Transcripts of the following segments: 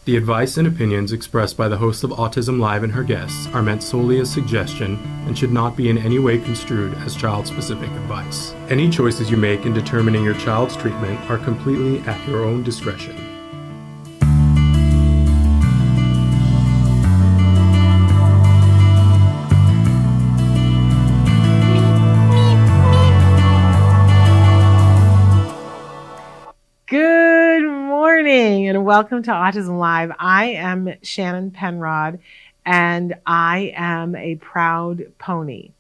The advice and opinions expressed by the host of Autism Live and her guests are meant solely as suggestion and should not be in any way construed as child-specific advice. Any choices you make in determining your child's treatment are completely at your own discretion. And welcome to Autism Live. I am Shannon Penrod, and I am a proud pony.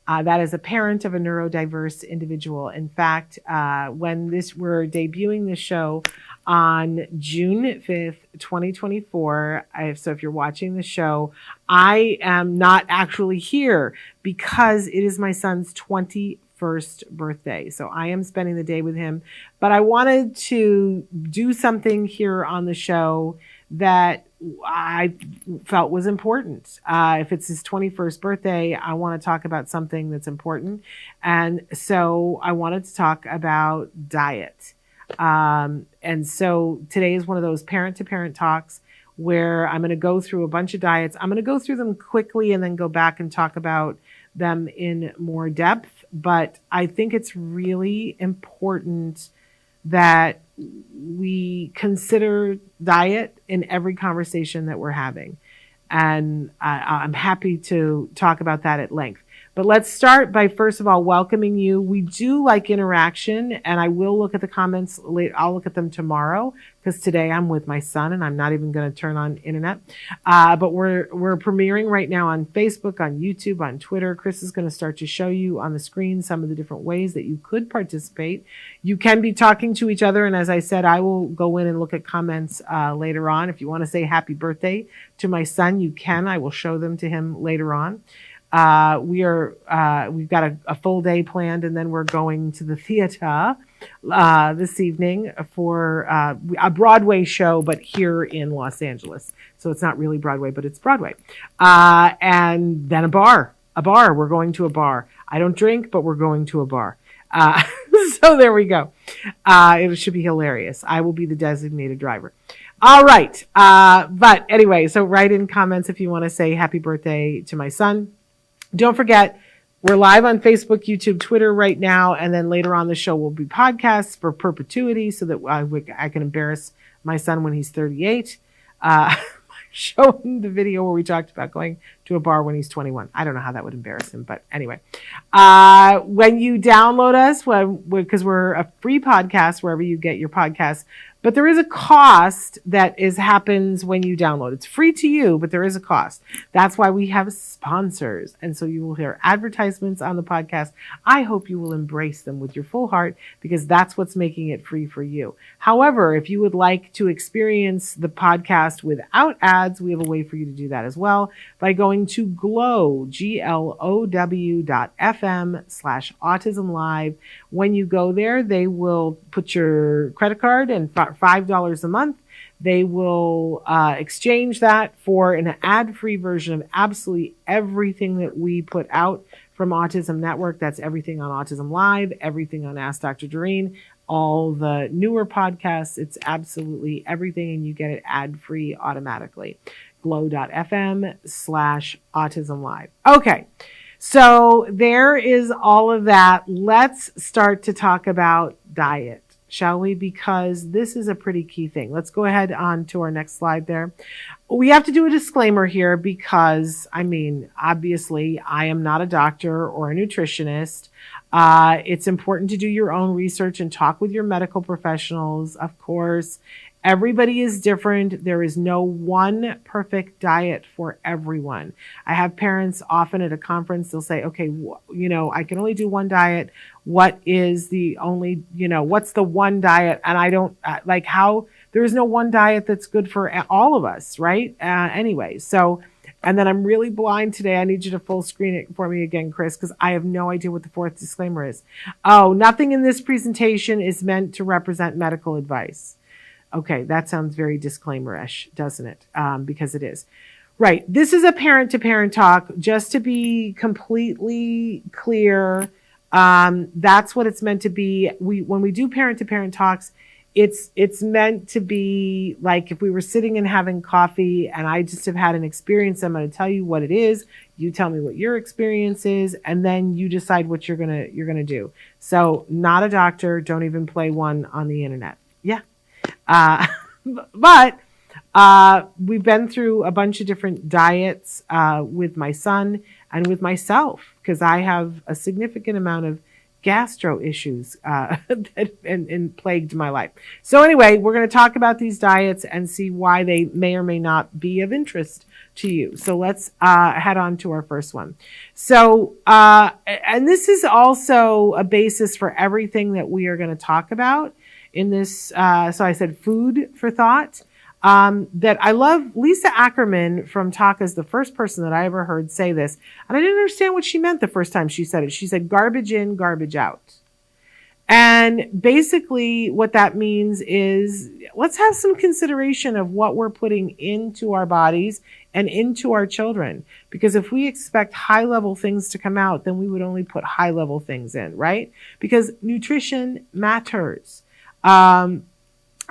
That is a parent of a neurodiverse individual. In fact, we're debuting this show on June 5th, 2024. So if you're watching the show, I am not actually here because it is my son's 21st birthday. So I am spending the day with him, but I wanted to do something here on the show that I felt was important. If it's his 21st birthday, I want to talk about something that's important. And so I wanted to talk about diet. And so today is one of those parent-to-parent talks where I'm going to go through a bunch of diets. I'm going to go through them quickly and then go back and talk about them in more depth. But I think it's really important that we consider diet in every conversation that we're having. And I'm happy to talk about that at length. But let's start by, first of all, welcoming you. We do like interaction, and I will look at the comments later. I'll look at them tomorrow because today I'm with my son and I'm not even going to turn on internet. But we're premiering right now on Facebook, on YouTube, on Twitter. Chris is going to start to show you on the screen some of the different ways that you could participate. You can be talking to each other, and as I said, I will go in and look at comments later on. If you want to say happy birthday to my son, you can. I will show them to him later on. We've got a full day planned, and then we're going to the theater this evening for a Broadway show, but here in Los Angeles. So it's not really Broadway, but it's Broadway. And then a bar. We're going to a bar. I don't drink, but we're going to a bar. So there we go. It should be hilarious. I will be the designated driver. All right. But anyway, so write in comments if you want to say happy birthday to my son. Don't forget, we're live on Facebook, YouTube, Twitter right now, and then later on the show will be podcasts for perpetuity so that I can embarrass my son when he's 38. Show him the video where we talked about going to a bar when he's 21. I don't know how that would embarrass him, but anyway. When you download us, because we're a free podcast wherever you get your podcasts, but there is a cost that happens when you download. It's free to you, but there is a cost. That's why we have sponsors. And so you will hear advertisements on the podcast. I hope you will embrace them with your full heart because that's what's making it free for you. However, if you would like to experience the podcast without ads, we have a way for you to do that as well by going to glow.fm/autism live. When you go there, they will put your credit card and $5 a month. They will exchange that for an ad-free version of absolutely everything that we put out from Autism Network. That's everything on Autism Live, everything on Ask Dr. Doreen, all the newer podcasts. It's absolutely everything, and you get it ad-free automatically. glow.fm/autism live. Okay. So there is all of that. Let's start to talk about diet, shall we? Because this is a pretty key thing. Let's go ahead on to our next slide there. We have to do a disclaimer here because, obviously, I am not a doctor or a nutritionist. It's important to do your own research and talk with your medical professionals, of course. Everybody is different. There is no one perfect diet for everyone. I have parents often at a conference, they'll say, okay, I can only do one diet. What is the only, what's the one diet? And I don't like how there is no one diet that's good for all of us, right? Anyway, so, and then I'm really blind today. I need you to full screen it for me again, Chris, because I have no idea what the fourth disclaimer is. Oh, nothing in this presentation is meant to represent medical advice. Okay, that sounds very disclaimer-ish, doesn't it? Because it is. Right. This is a parent-to-parent talk. Just to be completely clear, that's what it's meant to be. When we do parent-to-parent talks, it's meant to be like if we were sitting and having coffee and I just have had an experience, I'm going to tell you what it is. You tell me what your experience is, and then you decide what you're gonna do. So not a doctor. Don't even play one on the internet. Yeah. But we've been through a bunch of different diets with my son and with myself, because I have a significant amount of gastro issues and plagued my life. So anyway, we're going to talk about these diets and see why they may or may not be of interest to you. So let's head on to our first one. So, and this is also a basis for everything that we are going to talk about in this. So I said food for thought. That I love. Lisa Ackerman from Taka is the first person that I ever heard say this. And I didn't understand what she meant the first time she said it. She said, garbage in, garbage out. And basically what that means is let's have some consideration of what we're putting into our bodies and into our children. Because if we expect high level things to come out, then we would only put high level things in, right? Because nutrition matters. And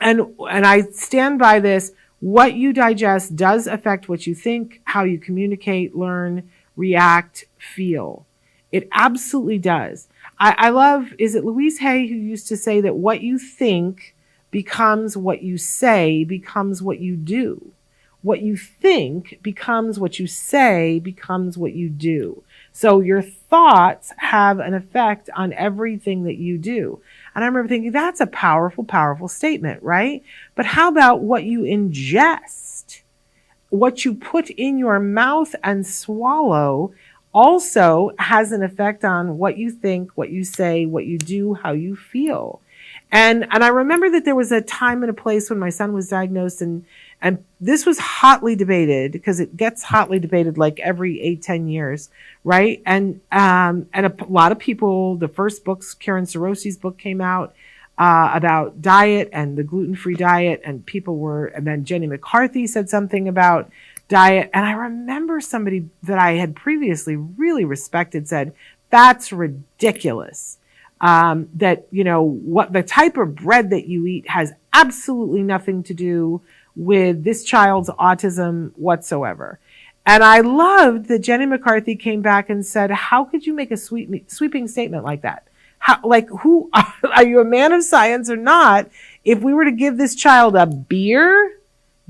I stand by this. What you digest does affect what you think, how you communicate, learn, react, feel. It absolutely does. I love, is it Louise Hay who used to say that what you think becomes what you say, becomes what you do. What you think becomes what you say, becomes what you do. So your thoughts have an effect on everything that you do. And I remember thinking, that's a powerful, powerful statement, right? But how about what you ingest? What you put in your mouth and swallow also has an effect on what you think, what you say, what you do, how you feel. And I remember that there was a time and a place when my son was diagnosed, and this was hotly debated, because it gets hotly debated like every 8-10 years, right? And a lot of people, the first books, Karen Sorosi's book came out about diet and the gluten-free diet, and then Jenny McCarthy said something about diet. And I remember somebody that I had previously really respected said, that's ridiculous. That, what the type of bread that you eat has absolutely nothing to do with this child's autism whatsoever. And I loved that Jenny McCarthy came back and said, how could you make a sweeping statement like that? Who are you, a man of science or not? If we were to give this child a beer,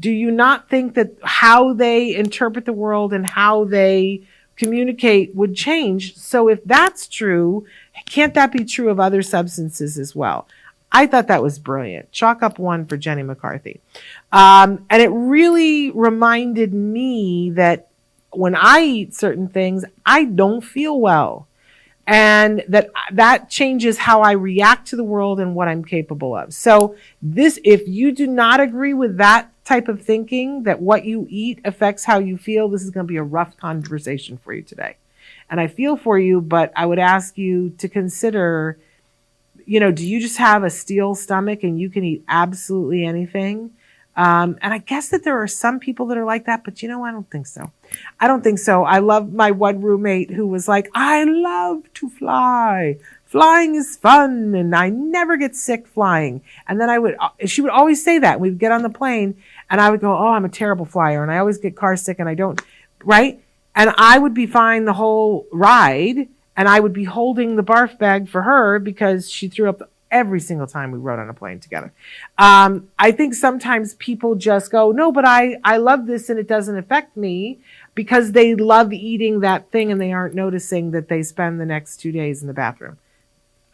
do you not think that how they interpret the world and how they communicate would change? So if that's true, can't that be true of other substances as well? I thought that was brilliant. Chalk up one for Jenny McCarthy. And it really reminded me that when I eat certain things, I don't feel well. And that changes how I react to the world and what I'm capable of. So if you do not agree with that type of thinking, that what you eat affects how you feel, this is going to be a rough conversation for you today. And I feel for you, but I would ask you to consider, do you just have a steel stomach and you can eat absolutely anything? And I guess that there are some people that are like that, but I don't think so. I don't think so. I love my one roommate who was like, I love to fly. Flying is fun and I never get sick flying. And then she would always say that. We'd get on the plane and I would go, oh, I'm a terrible flyer. And I always get car sick and I don't, right? And I would be fine the whole ride. And I would be holding the barf bag for her because she threw up every single time we rode on a plane together. I think sometimes people just go, no, but I love this and it doesn't affect me, because they love eating that thing and they aren't noticing that they spend the next 2 days in the bathroom.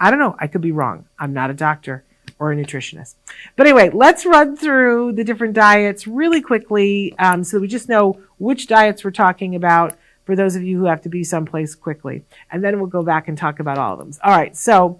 I don't know. I could be wrong. I'm not a doctor or a nutritionist. But anyway, let's run through the different diets really quickly, so we just know which diets we're talking about for those of you who have to be someplace quickly. And then we'll go back and talk about all of them. All right. So,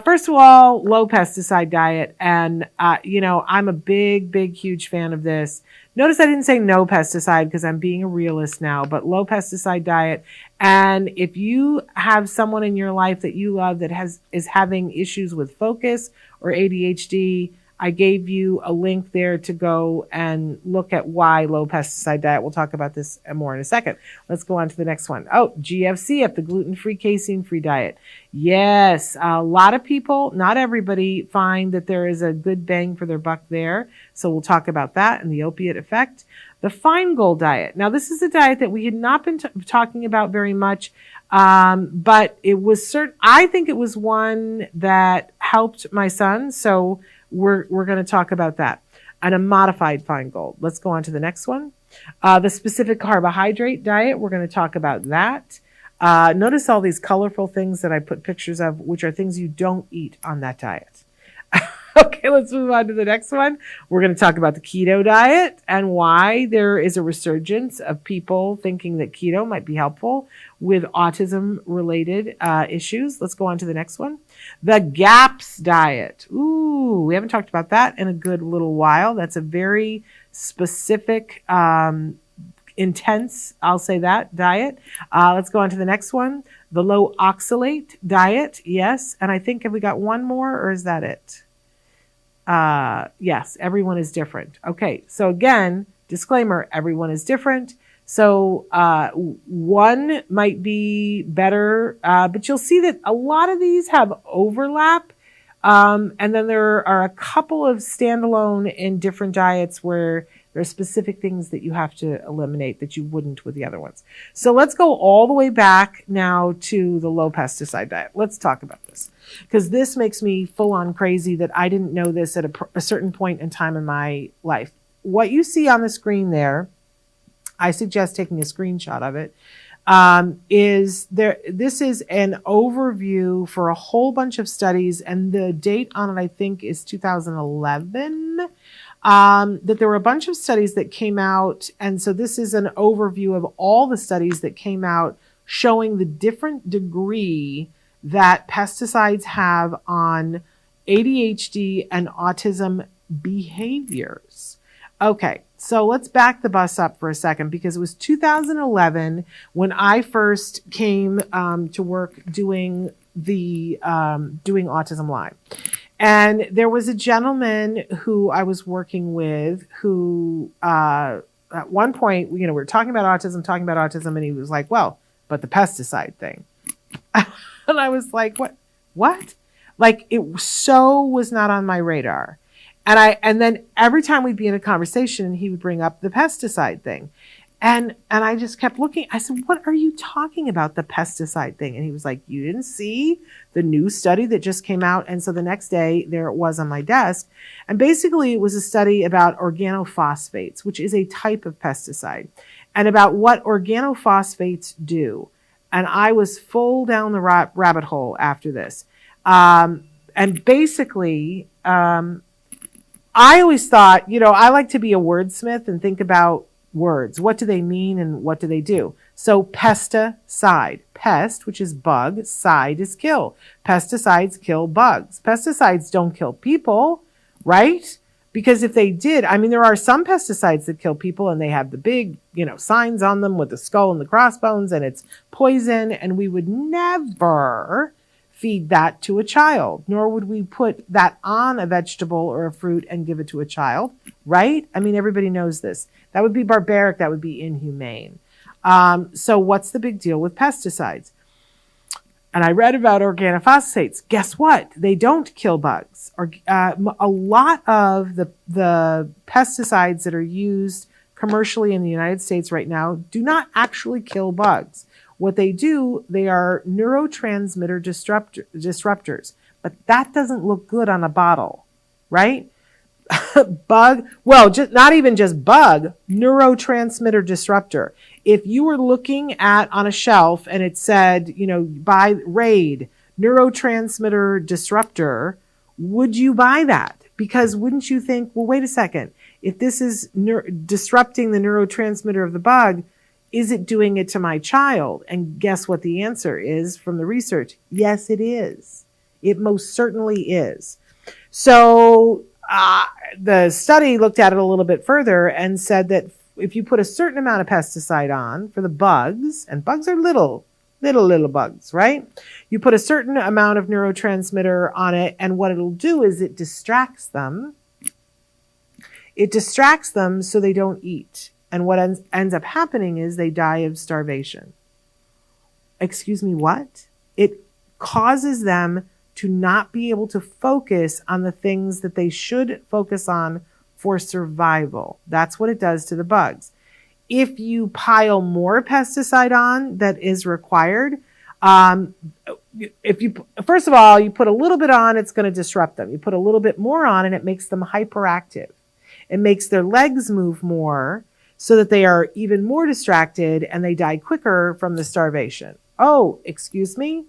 first of all, low pesticide diet. And, I'm a big, big, huge fan of this. Notice I didn't say no pesticide because I'm being a realist now, but low pesticide diet. And if you have someone in your life that you love that is having issues with focus or ADHD, I gave you a link there to go and look at why low pesticide diet. We'll talk about this more in a second. Let's go on to the next one. Oh, GFCF, the gluten-free, casein-free diet. Yes, a lot of people, not everybody, find that there is a good bang for their buck there. So we'll talk about that and the opiate effect. The Finegold diet. Now, this is a diet that we had not been talking about very much, but it was I think it was one that helped my son. So we're going to talk about that. And a modified Finegold. Let's go on to the next one. The specific carbohydrate diet. We're going to talk about that. Notice all these colorful things that I put pictures of, which are things you don't eat on that diet. Okay, let's move on to the next one. We're going to talk about the keto diet and why there is a resurgence of people thinking that keto might be helpful with autism-related issues. Let's go on to the next one. The GAPS diet. Ooh, we haven't talked about that in a good little while. That's a very specific, intense, I'll say that, diet. Let's go on to the next one. The Low Oxalate diet. Yes, and I think have we got one more or is that it? Yes, everyone is different. Okay, so again, disclaimer, everyone is different. So one might be better, but you'll see that a lot of these have overlap. And then there are a couple of standalone in different diets where there are specific things that you have to eliminate that you wouldn't with the other ones. So let's go all the way back now to the low pesticide diet. Let's talk about this because this makes me full on crazy that I didn't know this at a certain point in time in my life. What you see on the screen there, I suggest taking a screenshot of it. This is an overview for a whole bunch of studies, and the date on it, I think, is 2011. That there were a bunch of studies that came out, and so this is an overview of all the studies that came out showing the different degree that pesticides have on ADHD and autism behaviors. Okay, so let's back the bus up for a second because it was 2011 when I first came to work doing Autism Live. And there was a gentleman who I was working with who at one point, we were talking about autism, and he was like, well, but the pesticide thing. And I was like, what? Like it was not on my radar. And then every time we'd be in a conversation, he would bring up the pesticide thing. And I just kept looking. I said, what are you talking about, the pesticide thing? And he was like, you didn't see the new study that just came out? And so the next day, there it was on my desk. And basically, it was a study about organophosphates, which is a type of pesticide, and about what organophosphates do. And I was full down the rabbit hole after this. And basically, I always thought, I like to be a wordsmith and think about words. What do they mean and what do they do? So pesticide, pest, which is bug, side is kill. Pesticides kill bugs. Pesticides don't kill people, right? Because if they did, there are some pesticides that kill people and they have the big, signs on them with the skull and the crossbones and it's poison, and we would never feed that to a child, nor would we put that on a vegetable or a fruit and give it to a child, right? Everybody knows this. That would be barbaric. That would be inhumane. So what's the big deal with pesticides? And I read about organophosphates. Guess what? They don't kill bugs. A lot of the pesticides that are used commercially in the United States right now do not actually kill bugs. What they do, they are neurotransmitter disruptors. But that doesn't look good on a bottle, right? Not even just bug, neurotransmitter disruptor. If you were looking on a shelf and it said, buy Raid, neurotransmitter disruptor, would you buy that? Because wouldn't you think, well, wait a second, if this is disrupting the neurotransmitter of the bug, is it doing it to my child? And guess what the answer is from the research? Yes, it is. It most certainly is. So the study looked at it a little bit further and said that if you put a certain amount of pesticide on for the bugs, and bugs are little bugs, right? You put a certain amount of neurotransmitter on it, and what it'll do is it distracts them, It distracts them so they don't eat. And what ends up happening is they die of starvation. Excuse me, what? It causes them to not be able to focus on the things that they should focus on for survival. That's what it does to the bugs. If you pile more pesticide on that is required, first of all, you put a little bit on, it's going to disrupt them. You put a little bit more on and it makes them hyperactive. It makes their legs move more so that they are even more distracted and they die quicker from the starvation. Oh, excuse me?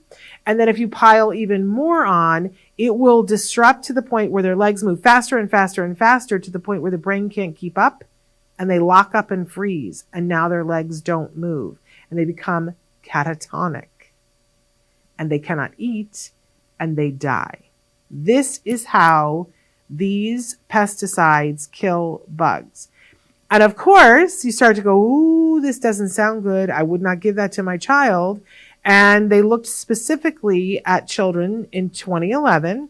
And then if you pile even more on, it will disrupt to the point where their legs move faster and faster and faster to the point where the brain can't keep up and they lock up and freeze. And now their legs don't move and they become catatonic and they cannot eat and they die. This is how these pesticides kill bugs. And of course, you start to go, ooh, this doesn't sound good. I would not give that to my child. And they looked specifically at children in 2011.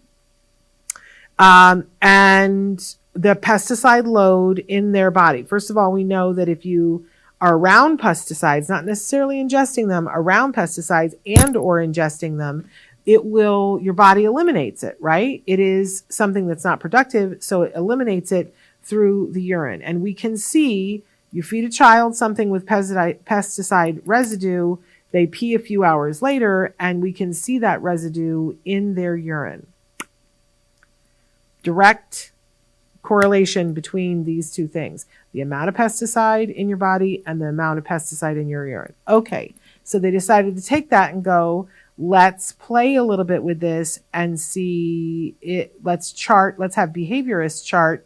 And the pesticide load in their body. First of all, we know that if you are around pesticides, not necessarily ingesting them, around pesticides and or ingesting them, your body eliminates it, right? It is something that's not productive, so it eliminates it through the urine. And we can see, you feed a child something with pesticide residue, they pee a few hours later, and we can see that residue in their urine. Direct correlation between these two things, the amount of pesticide in your body and the amount of pesticide in your urine. Okay, so they decided to take that and go, let's play a little bit with this and see it. Let's have behaviorists chart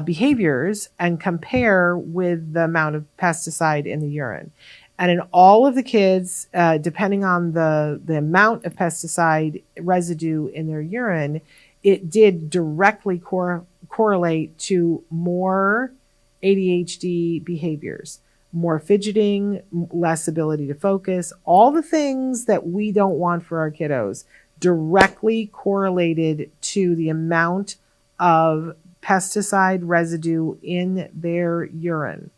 behaviors and compare with the amount of pesticide in the urine. And in all of the kids, depending on the amount of pesticide residue in their urine, it did directly correlate to more ADHD behaviors, more fidgeting, less ability to focus, all the things that we don't want for our kiddos directly correlated to the amount of pesticide residue in their urine.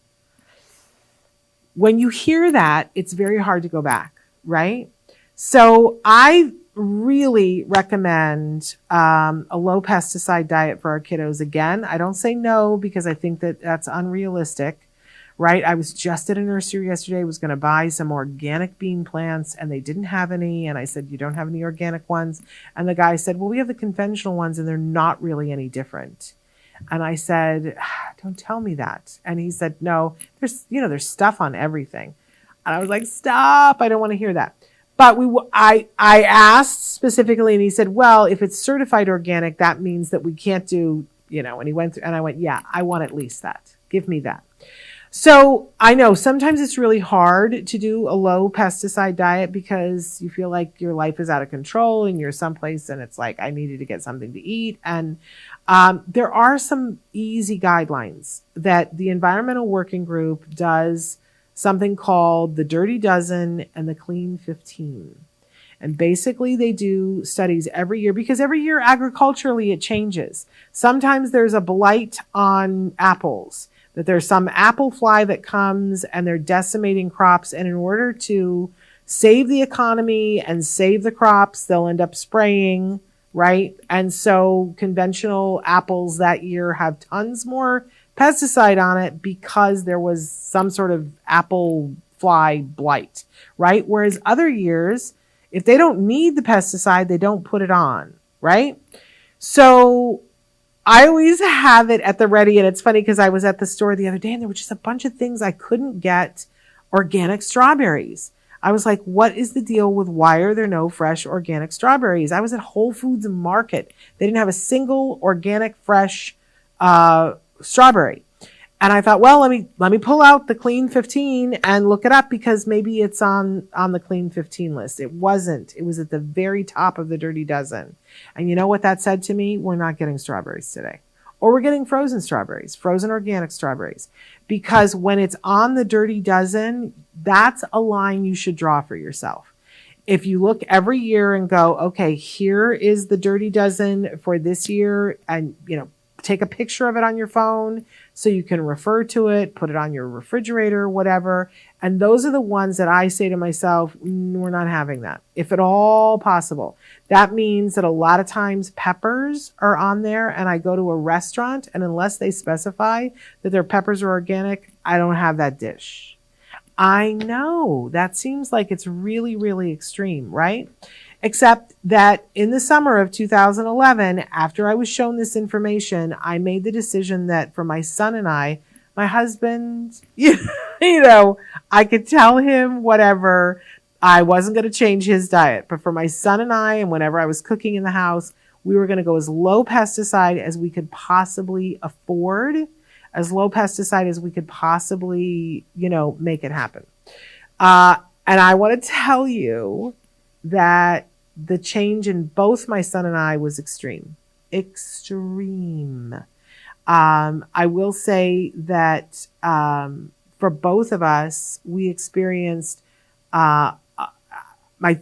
When you hear that, it's very hard to go back, right? So I really recommend a low pesticide diet for our kiddos. Again, I don't say no because I think that that's unrealistic, right? I was just at a nursery yesterday, was going to buy some organic bean plants and they didn't have any. And I said, you don't have any organic ones? And the guy said, well, we have the conventional ones and they're not really any different. And I said, don't tell me that. And he said, no, there's stuff on everything. And I was like, stop. I don't want to hear that. But I asked specifically and he said, well, if it's certified organic, that means that we can't do, and he went through and I went, yeah, I want at least that. Give me that. So I know sometimes it's really hard to do a low pesticide diet because you feel like your life is out of control and you're someplace and it's like, I needed to get something to eat. And there are some easy guidelines that the Environmental Working Group does, something called the Dirty Dozen and the Clean 15. And basically they do studies every year because every year agriculturally it changes. Sometimes there's a blight on apples, that there's some apple fly that comes and they're decimating crops. And in order to save the economy and save the crops, they'll end up spraying, right? And so conventional apples that year have tons more pesticide on it because there was some sort of apple fly blight, right? Whereas other years, if they don't need the pesticide, they don't put it on, right? So I always have it at the ready. And it's funny because I was at the store the other day and there were just a bunch of things I couldn't get organic strawberries. I was like, what is the deal with why are there no fresh organic strawberries? I was at Whole Foods Market. They didn't have a single organic fresh strawberry. And I thought, well, let me pull out the Clean 15 and look it up because maybe it's on the Clean 15 list. It wasn't. It was at the very top of the Dirty Dozen. And you know what that said to me? We're not getting strawberries today. Or we're getting frozen strawberries, frozen organic strawberries. Because when it's on the Dirty Dozen, that's a line you should draw for yourself. If you look every year and go, okay, here is the Dirty Dozen for this year, and take a picture of it on your phone so you can refer to it, put it on your refrigerator, whatever. And those are the ones that I say to myself, we're not having that, if at all possible. That means that a lot of times peppers are on there, and I go to a restaurant, and unless they specify that their peppers are organic, I don't have that dish. I know that seems like it's really, really extreme, right? Except that in the summer of 2011, after I was shown this information, I made the decision that for my son and I, my husband, I could tell him whatever. I wasn't going to change his diet. But for my son and I, and whenever I was cooking in the house, we were going to go as low pesticide as we could possibly afford, as low pesticide as we could possibly, make it happen. And I want to tell you that the change in both my son and I was extreme. I will say that for both of us, we experienced, my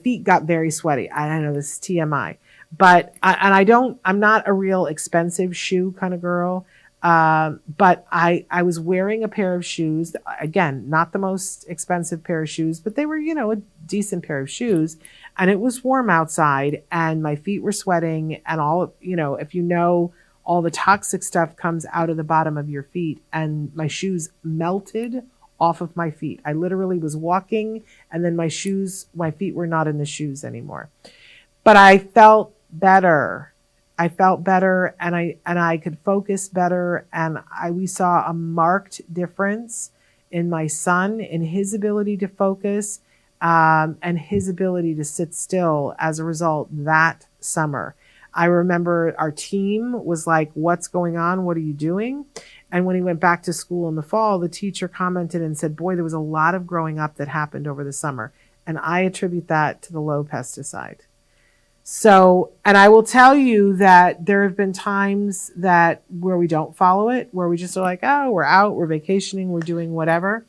feet got very sweaty. I know this is TMI, but I'm not a real expensive shoe kind of girl. But I was wearing a pair of shoes, again, not the most expensive pair of shoes, but they were, a decent pair of shoes, and it was warm outside and my feet were sweating, and all, if all the toxic stuff comes out of the bottom of your feet, and my shoes melted off of my feet. I literally was walking, and then my feet were not in the shoes anymore, but I felt better. And I could focus better. And we saw a marked difference in my son, in his ability to focus, and his ability to sit still as a result that summer. I remember our team was like, what's going on? What are you doing? And when he went back to school in the fall, the teacher commented and said, boy, there was a lot of growing up that happened over the summer. And I attribute that to the low pesticide. So, and I will tell you that there have been times where we don't follow it, where we just are like, oh, we're out, we're vacationing, we're doing whatever.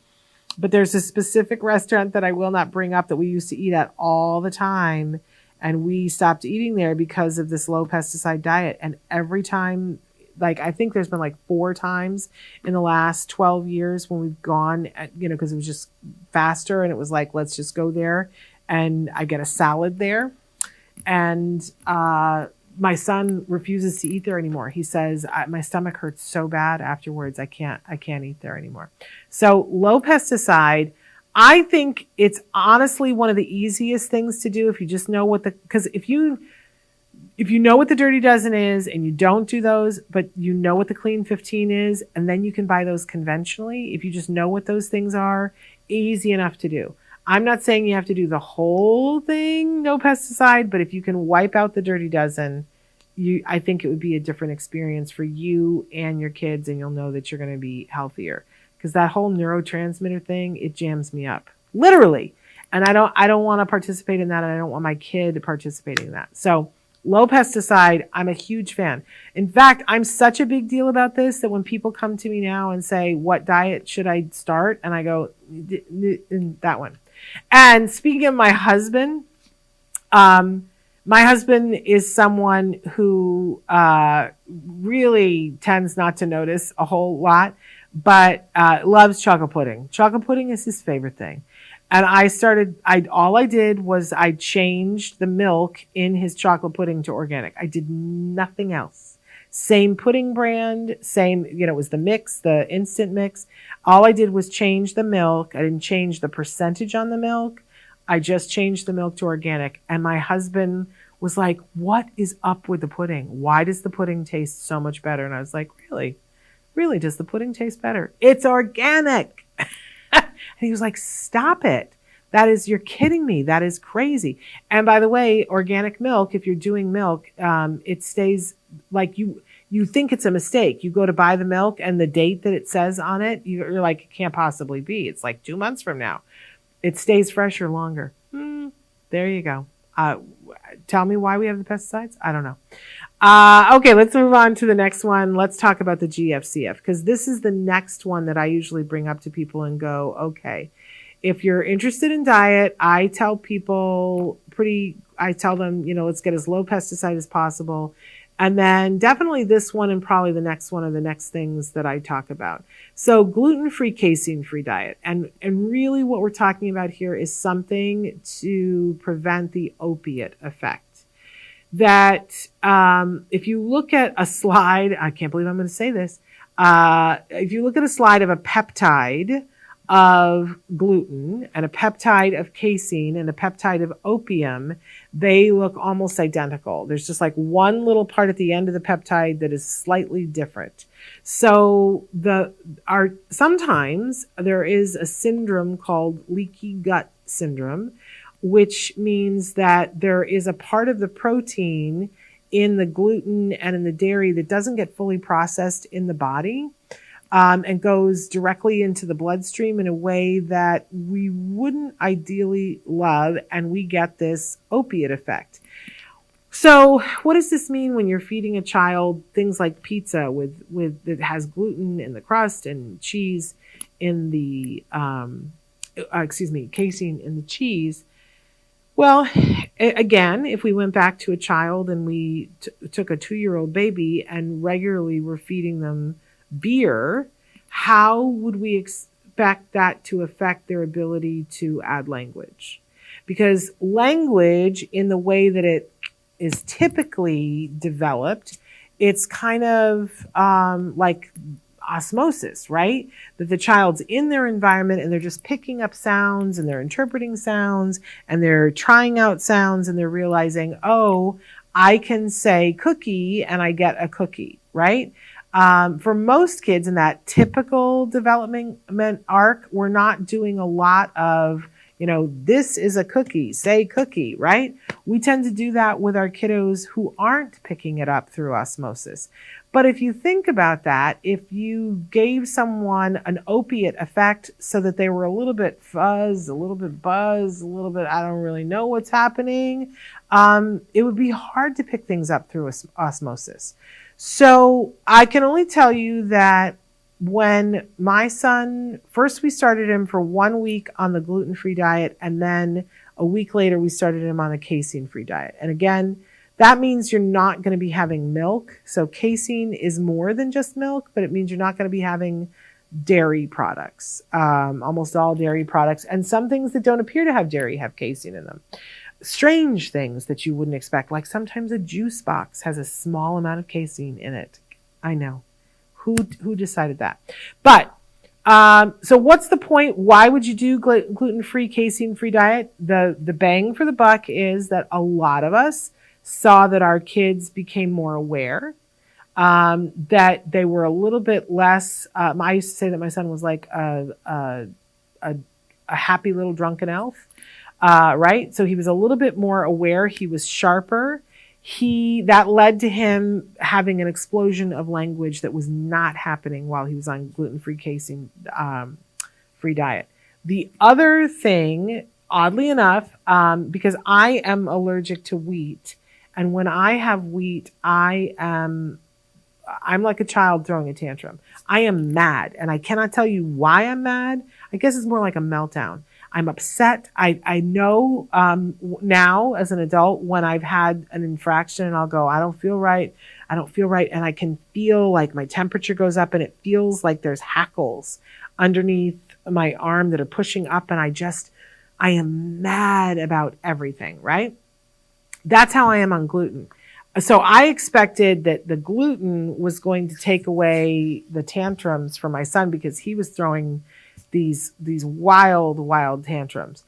But there's a specific restaurant that I will not bring up that we used to eat at all the time. And we stopped eating there because of this low pesticide diet. And every time, I think there's been 4 times in the last 12 years when we've gone, because it was just faster. And it was like, let's just go there. And I get a salad there. And my son refuses to eat there anymore. He says, my stomach hurts so bad afterwards. I can't eat there anymore. So low pesticide, I think it's honestly one of the easiest things to do if you just know because if you know what the Dirty Dozen is and you don't do those, but you know what the Clean 15 is, and then you can buy those conventionally. If you just know what those things are, easy enough to do. I'm not saying you have to do the whole thing, no pesticide, but if you can wipe out the Dirty Dozen, I think it would be a different experience for you and your kids, and you'll know that you're going to be healthier. Because that whole neurotransmitter thing, it jams me up, literally. And I don't want to participate in that, and I don't want my kid participating in that. So low pesticide, I'm a huge fan. In fact, I'm such a big deal about this that when people come to me now and say, what diet should I start? And I go, that one. And speaking of my husband is someone who really tends not to notice a whole lot, but loves chocolate pudding. Chocolate pudding is his favorite thing. And all I did was I changed the milk in his chocolate pudding to organic. I did nothing else. Same pudding brand, same, it was the mix, the instant mix. All I did was change the milk. I didn't change the percentage on the milk. I just changed the milk to organic. And my husband was like, what is up with the pudding? Why does the pudding taste so much better? And I was like, really? Really, does the pudding taste better? It's organic. And he was like, stop it. You're kidding me. That is crazy. And by the way, organic milk, if you're doing milk, it stays like you think it's a mistake. You go to buy the milk and the date that it says on it, you're like, it can't possibly be. It's like 2 months from now. It stays fresher longer. There you go. Tell me why we have the pesticides. I don't know. Okay, let's move on to the next one. Let's talk about the GFCF, because this is the next one that I usually bring up to people and go, okay, if you're interested in diet, I tell them, let's get as low pesticide as possible. And then definitely this one and probably the next one are the next things that I talk about. So gluten-free, casein-free diet. And really what we're talking about here is something to prevent the opiate effect. That if you look at a slide, I can't believe I'm going to say this. If you look at a slide of a peptide of gluten and a peptide of casein and a peptide of opium, they look almost identical. There's just like one little part at the end of the peptide that is slightly different. So sometimes there is a syndrome called leaky gut syndrome, which means that there is a part of the protein in the gluten and in the dairy that doesn't get fully processed in the body. And goes directly into the bloodstream in a way that we wouldn't ideally love, and we get this opiate effect. So what does this mean when you're feeding a child things like pizza with that has gluten in the crust and cheese in the casein in the cheese? Well, again, if we went back to a child and we took a 2-year-old baby and regularly were feeding them beer, how would we expect that to affect their ability to add language? Because language, in the way that it is typically developed, it's kind of like osmosis, right? That the child's in their environment and they're just picking up sounds and they're interpreting sounds and they're trying out sounds and they're realizing, oh, I can say cookie and I get a cookie, right? For most kids in that typical development arc, we're not doing a lot of, this is a cookie, say cookie, right? We tend to do that with our kiddos who aren't picking it up through osmosis. But if you think about that, if you gave someone an opiate effect so that they were a little bit fuzz, a little bit buzz, a little bit, I don't really know what's happening, it would be hard to pick things up through osmosis. So I can only tell you that when my son, first we started him for 1 week on the gluten-free diet, and then a week later we started him on a casein-free diet. And again, that means you're not going to be having milk. So casein is more than just milk, but it means you're not going to be having dairy products, almost all dairy products. And some things that don't appear to have dairy have casein in them. Strange things that you wouldn't expect, like sometimes a juice box has a small amount of casein in it. I know. Who decided that? But so what's the point? Why would you do gluten-free, casein-free diet? The bang for the buck is that a lot of us saw that our kids became more aware, that they were a little bit less. I used to say that my son was like a happy little drunken elf. Right? So he was a little bit more aware. He was sharper. That led to him having an explosion of language that was not happening while he was on gluten-free, casein, free diet. The other thing, oddly enough, because I am allergic to wheat, and when I have wheat, I'm like a child throwing a tantrum. I am mad, and I cannot tell you why I'm mad. I guess it's more like a meltdown. I'm upset. I know now as an adult when I've had an infraction and I'll go, I don't feel right. I don't feel right. And I can feel like my temperature goes up and it feels like there's hackles underneath my arm that are pushing up. And I am mad about everything, right? That's how I am on gluten. So I expected that the gluten was going to take away the tantrums for my son because he was throwing these wild tantrums.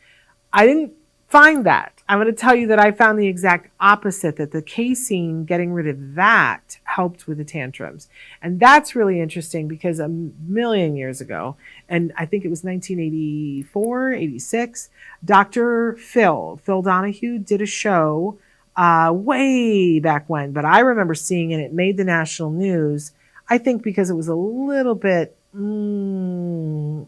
I didn't find that. I'm going to tell you that I found the exact opposite, that the casein, getting rid of that, helped with the tantrums. And that's really interesting because a million years ago, and I think it was 1984, 86, Dr. Phil Donahue did a show way back when, but I remember seeing it. It made the national news, I think because it was a little bit bordering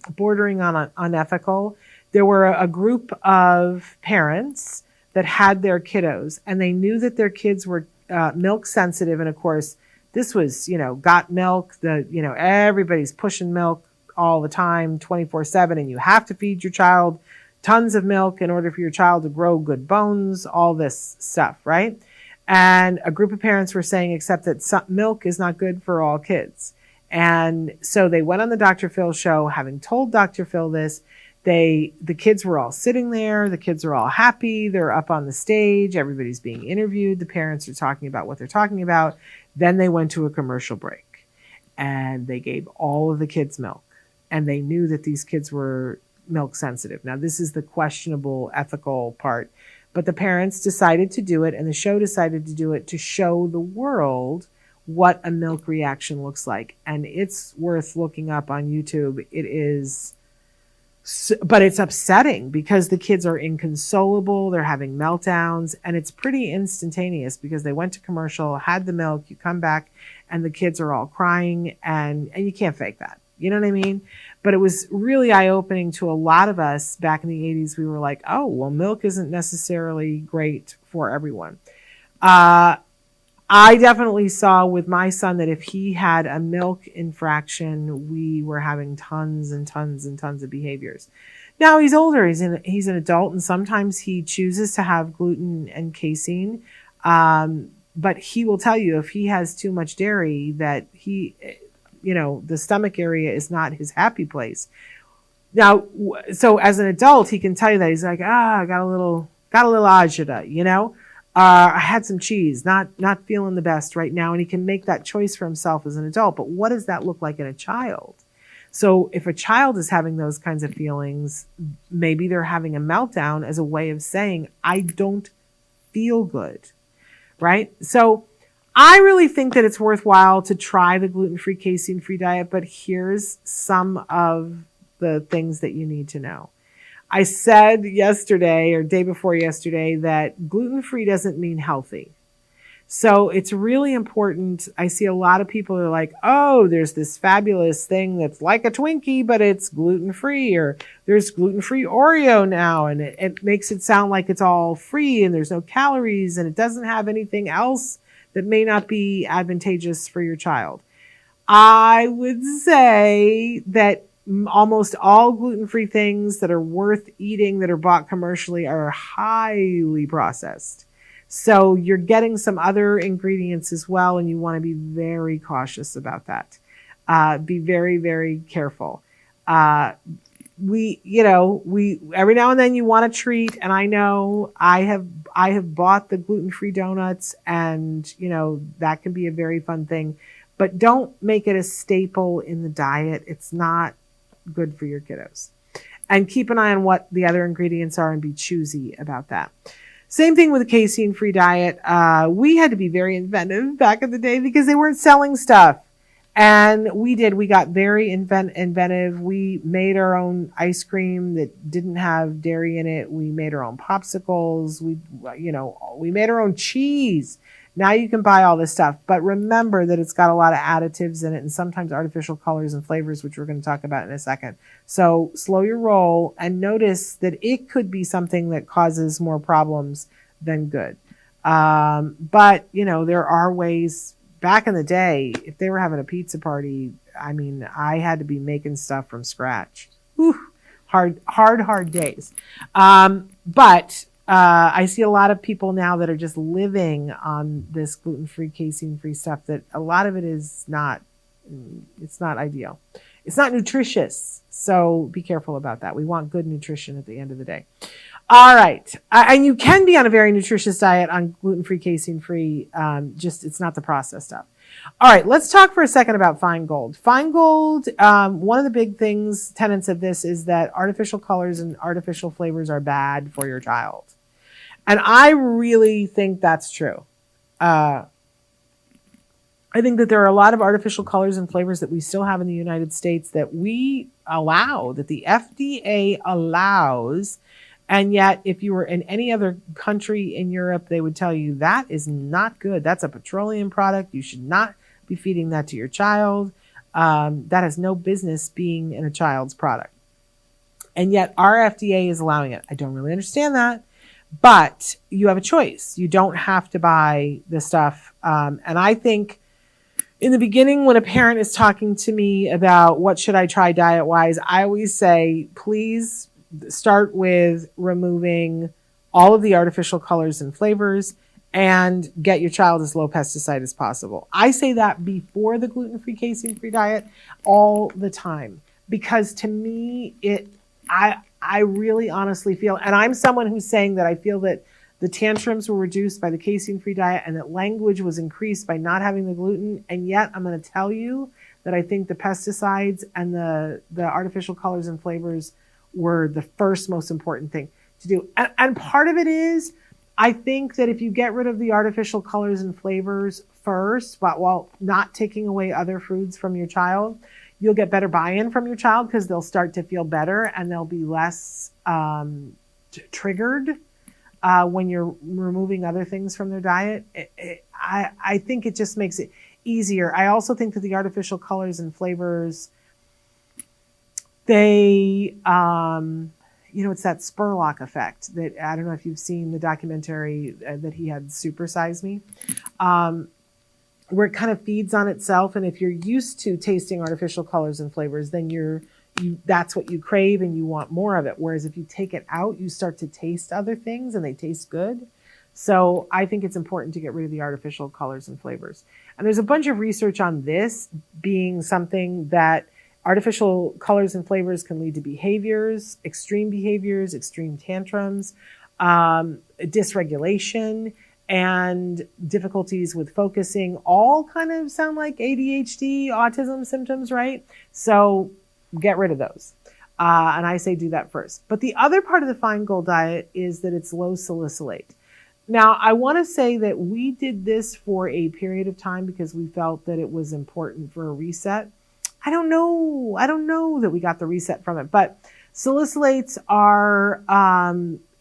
on unethical. There were a group of parents that had their kiddos, and they knew that their kids were milk sensitive. And of course, this was, got milk. Everybody's pushing milk all the time, 24/7, and you have to feed your child tons of milk in order for your child to grow good bones, all this stuff, right? And a group of parents were saying, except that milk is not good for all kids. And so they went on the Dr. Phil show, having told Dr. Phil this. The kids were all sitting there. The kids are all happy. They're up on the stage. Everybody's being interviewed. The parents are talking about what they're talking about. Then they went to a commercial break and they gave all of the kids milk, and they knew that these kids were milk sensitive. Now, this is the questionable ethical part, but the parents decided to do it, and the show decided to do it to show the world what a milk reaction looks like. And it's worth looking up on YouTube. It is, but it's upsetting because the kids are inconsolable. They're having meltdowns, and it's pretty instantaneous because they went to commercial, had the milk, you come back, and the kids are all crying, and you can't fake that. You know what I mean? But it was really eye-opening to a lot of us back in the 80s. We were like, oh, well, milk isn't necessarily great for everyone. I definitely saw with my son that if he had a milk infraction, we were having tons and tons and tons of behaviors. Now he's older, he's an adult, and sometimes he chooses to have gluten and casein. But he will tell you if he has too much dairy that the stomach area is not his happy place. Now, so as an adult, he can tell you that he's like, I got a little agita, I had some cheese, not feeling the best right now. And he can make that choice for himself as an adult. But what does that look like in a child? So if a child is having those kinds of feelings, maybe they're having a meltdown as a way of saying, I don't feel good, right? So I really think that it's worthwhile to try the gluten-free, casein-free diet, but here's some of the things that you need to know. I said yesterday or day before yesterday that gluten-free doesn't mean healthy. So it's really important. I see a lot of people are like, oh, there's this fabulous thing that's like a Twinkie, but it's gluten-free, or there's gluten-free Oreo now, and it makes it sound like it's all free and there's no calories and it doesn't have anything else that may not be advantageous for your child. I would say that almost all gluten-free things that are worth eating that are bought commercially are highly processed. So you're getting some other ingredients as well, and you want to be very cautious about that. Be very, very careful. We every now and then you want a treat, and I know I have bought the gluten-free donuts, and that can be a very fun thing, but don't make it a staple in the diet. It's not good for your kiddos. And keep an eye on what the other ingredients are and be choosy about that. Same thing with the casein-free diet. We had to be very inventive back in the day because they weren't selling stuff. And we got very inventive. We made our own ice cream that didn't have dairy in it. We made our own popsicles. We made our own cheese. Now you can buy all this stuff, but remember that it's got a lot of additives in it and sometimes artificial colors and flavors, which we're going to talk about in a second. So slow your roll and notice that it could be something that causes more problems than good. But there are ways. Back in the day, if they were having a pizza party, I had to be making stuff from scratch. Whew, hard days. But I see a lot of people now that are just living on this gluten-free, casein-free stuff that a lot of it is not, it's not ideal. It's not nutritious. So be careful about that. We want good nutrition at the end of the day. All right. And you can be on a very nutritious diet on gluten-free, casein-free. Just it's not the processed stuff. All right. Let's talk for a second about Finegold. Finegold, one of the big tenets of this is that artificial colors and artificial flavors are bad for your child. And I really think that's true. I think that there are a lot of artificial colors and flavors that we still have in the United States that we allow, that the FDA allows. And yet, if you were in any other country in Europe, they would tell you that is not good. That's a petroleum product. You should not be feeding that to your child. That has no business being in a child's product. And yet, our FDA is allowing it. I don't really understand that. But you have a choice. You don't have to buy the stuff. And I think in the beginning, when a parent is talking to me about what should I try diet-wise, I always say, please start with removing all of the artificial colors and flavors and get your child as low pesticide as possible. I say that before the gluten-free, casein-free diet all the time, because to me, I really honestly feel, and I'm someone who's saying that I feel that the tantrums were reduced by the casein-free diet and that language was increased by not having the gluten. And yet I'm going to tell you that I think the pesticides and the artificial colors and flavors were the first most important thing to do. And part of it is, I think that if you get rid of the artificial colors and flavors first, but while not taking away other foods from your child, you'll get better buy-in from your child because they'll start to feel better and they'll be less triggered when you're removing other things from their diet. I think it just makes it easier. I also think that the artificial colors and flavors, they, it's that Spurlock effect that, I don't know if you've seen the documentary that he had, Super Size Me, where it kind of feeds on itself. And if you're used to tasting artificial colors and flavors, then that's what you crave and you want more of it. Whereas if you take it out, you start to taste other things and they taste good. So I think it's important to get rid of the artificial colors and flavors. And there's a bunch of research on this being something that artificial colors and flavors can lead to behaviors, extreme tantrums, dysregulation, and difficulties with focusing. All kind of sound like ADHD, autism symptoms, right? So get rid of those. And I say do that first. But the other part of the Finegold diet is that it's low salicylate. Now, I want to say that we did this for a period of time because we felt that it was important for a reset. I don't know that we got the reset from it, but salicylates are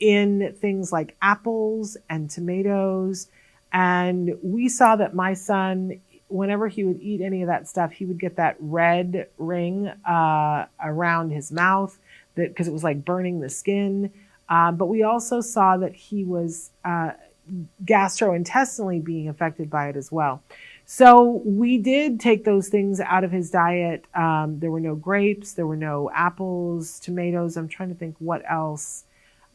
in things like apples and tomatoes. And we saw that my son, whenever he would eat any of that stuff, he would get that red ring around his mouth because it was like burning the skin. But we also saw that he was gastrointestinally being affected by it as well. So we did take those things out of his diet. There were no grapes, there were no apples, tomatoes. I'm trying to think what else.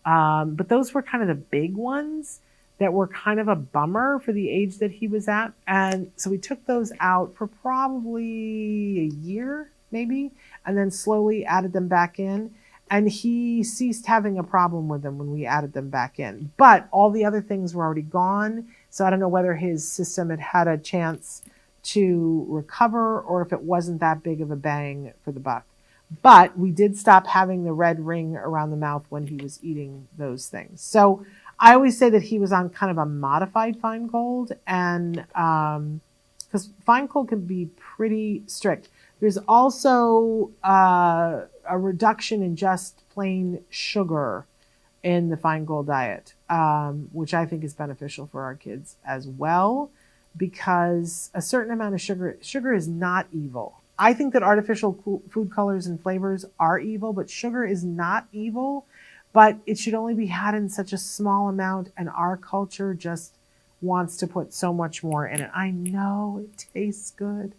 But those were kind of the big ones that were kind of a bummer for the age that he was at. And so we took those out for probably a year, maybe, and then slowly added them back in. And he ceased having a problem with them when we added them back in. But all the other things were already gone. So I don't know whether his system had had a chance to recover or if it wasn't that big of a bang for the buck. But we did stop having the red ring around the mouth when he was eating those things. So I always say that he was on kind of a modified Finegold, and because Finegold can be pretty strict. There's also a reduction in just plain sugar in the Finegold diet, which I think is beneficial for our kids as well, because a certain amount of sugar is not evil. I think that artificial food colors and flavors are evil, but sugar is not evil, but it should only be had in such a small amount, and our culture just wants to put so much more in it. I know it tastes good.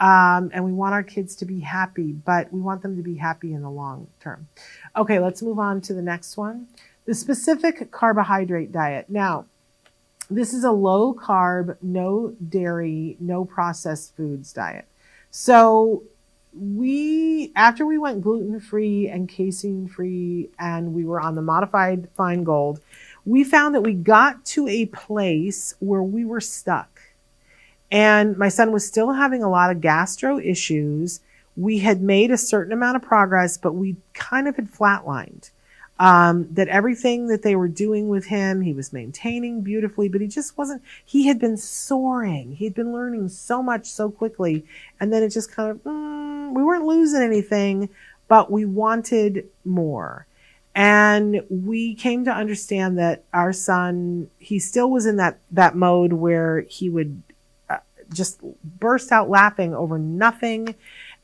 And we want our kids to be happy, but we want them to be happy in the long term. Okay, let's move on to the next one. The specific carbohydrate diet. Now, this is a low carb, no dairy, no processed foods diet. So after we went gluten-free and casein-free and we were on the modified Finegold, we found that we got to a place where we were stuck. And my son was still having a lot of gastro issues. We had made a certain amount of progress, but we kind of had flatlined. That everything that they were doing with him, he was maintaining beautifully, but he had been soaring. He'd been learning so much so quickly. And then it just kind of, we weren't losing anything, but we wanted more. And we came to understand that our son, he still was in that mode where he would just burst out laughing over nothing.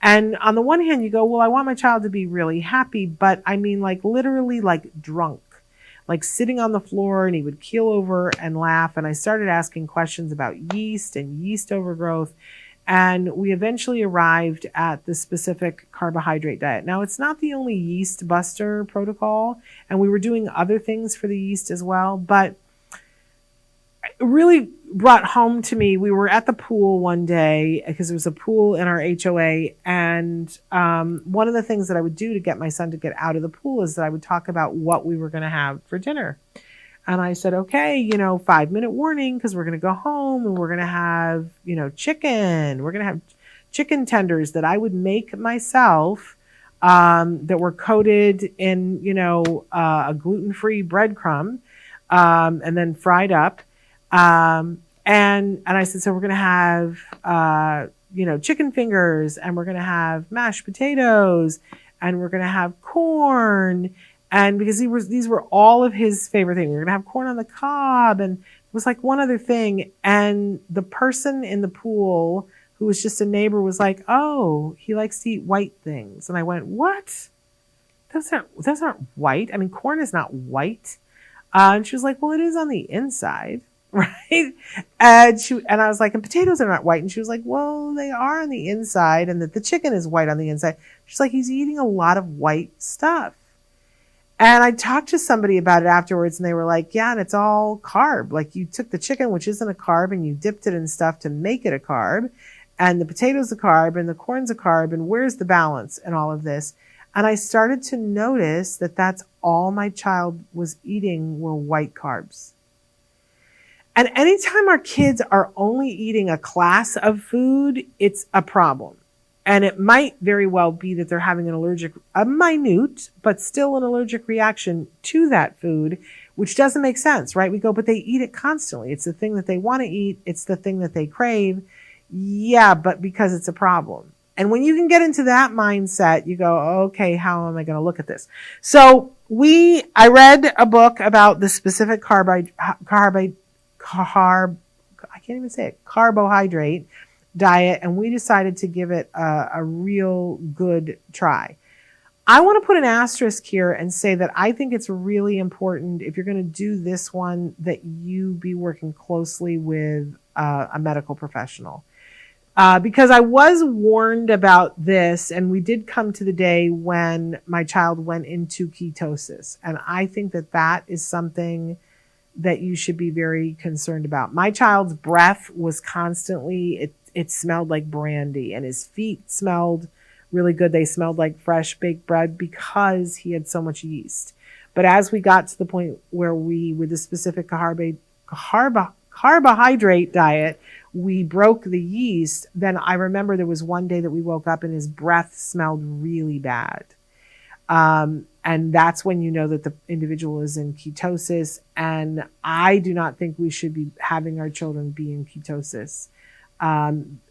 And on the one hand, you go, well, I want my child to be really happy, but I mean, like literally like drunk, like sitting on the floor, and he would keel over and laugh. And I started asking questions about yeast and yeast overgrowth. And we eventually arrived at the specific carbohydrate diet. Now, it's not the only yeast buster protocol, and we were doing other things for the yeast as well, but really brought home to me, we were at the pool one day because there was a pool in our HOA. And one of the things that I would do to get my son to get out of the pool is that I would talk about what we were going to have for dinner. And I said, okay, 5-minute warning, because we're going to go home and we're going to have, chicken. We're going to have chicken tenders that I would make myself, that were coated in, a gluten-free breadcrumb, and then fried up. And I said, so we're going to have, chicken fingers, and we're going to have mashed potatoes, and we're going to have corn. And because these were all of his favorite things. We were going to have corn on the cob, and it was like one other thing. And the person in the pool who was just a neighbor was like, oh, he likes to eat white things. And I went, what? Those aren't white. I mean, corn is not white. And she was like, well, it is on the inside. Right. And I was like, and potatoes are not white. And she was like, well, they are on the inside, and that the chicken is white on the inside. She's like, he's eating a lot of white stuff. And I talked to somebody about it afterwards, and they were like, yeah, and it's all carb. Like, you took the chicken, which isn't a carb, and you dipped it in stuff to make it a carb. And the potato's a carb, and the corn's a carb. And where's the balance in all of this? And I started to notice that that's all my child was eating were white carbs. And anytime our kids are only eating a class of food, it's a problem. And it might very well be that they're having a minute, but still an allergic reaction to that food, which doesn't make sense, right? We go, but they eat it constantly. It's the thing that they want to eat. It's the thing that they crave. Yeah, but because it's a problem. And when you can get into that mindset, you go, okay, how am I going to look at this? So I read a book about the specific carbohydrate diet, and we decided to give it a real good try. I want to put an asterisk here and say that I think it's really important, if you're going to do this one, that you be working closely with a medical professional. Because I was warned about this, and we did come to the day when my child went into ketosis. And I think that is something that you should be very concerned about. My child's breath was constantly, it smelled like brandy, and his feet smelled really good. They smelled like fresh baked bread because he had so much yeast. But as we got to the point where with the specific carbohydrate diet, we broke the yeast, then I remember there was one day that we woke up and his breath smelled really bad. And that's when you know that the individual is in ketosis. And I do not think we should be having our children be in ketosis.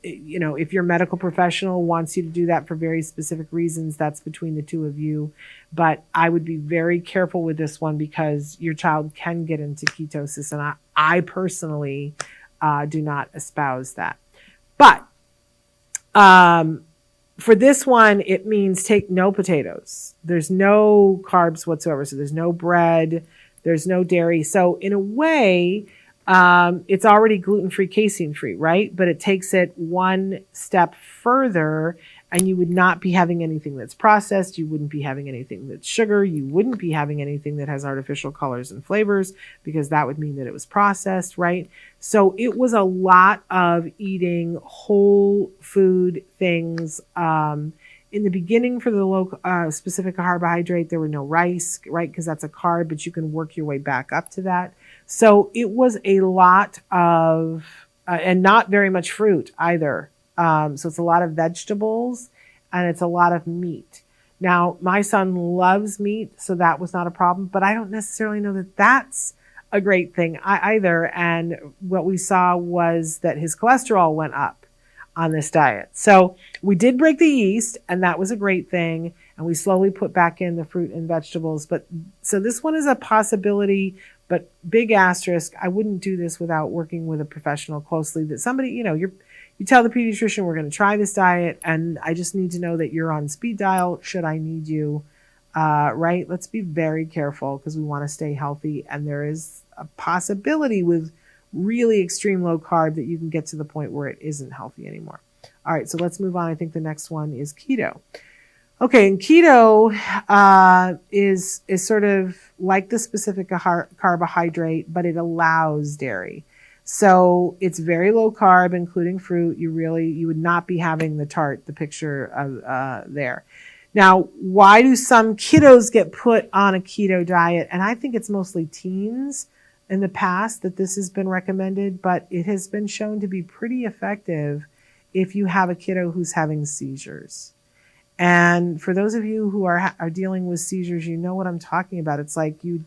If your medical professional wants you to do that for very specific reasons, that's between the two of you. But I would be very careful with this one, because your child can get into ketosis. And I personally do not espouse that. But for this one, it means take no potatoes. There's no carbs whatsoever. So there's no bread. There's no dairy. So in a way, it's already gluten-free, casein-free, right? But it takes it one step further, and you would not be having anything that's processed. You wouldn't be having anything that's sugar. You wouldn't be having anything that has artificial colors and flavors, because that would mean that it was processed, right? So it was a lot of eating whole food things. In the beginning, for the low specific carbohydrate, there were no rice, right? Because that's a carb, but you can work your way back up to that. So it was a lot of, and not very much fruit either. So it's a lot of vegetables, and it's a lot of meat. Now, my son loves meat, so that was not a problem, but I don't necessarily know that that's a great thing either. And what we saw was that his cholesterol went up on this diet. So we did break the yeast, and that was a great thing. And we slowly put back in the fruit and vegetables. But so this one is a possibility, but big asterisk. I wouldn't do this without working with a professional closely, that somebody, you tell the pediatrician, we're going to try this diet, and I just need to know that you're on speed dial should I need you, right? Let's be very careful, because we want to stay healthy. And there is a possibility with really extreme low carb that you can get to the point where it isn't healthy anymore. All right, so let's move on. I think the next one is keto. Okay, and keto is sort of like the specific carbohydrate, but it allows dairy. So it's very low carb, including fruit. You would not be having the tart, the picture of there. Now, why do some kiddos get put on a keto diet? And I think it's mostly teens in the past that this has been recommended, but it has been shown to be pretty effective if you have a kiddo who's having seizures. And for those of you who are dealing with seizures, you know what I'm talking about. It's like you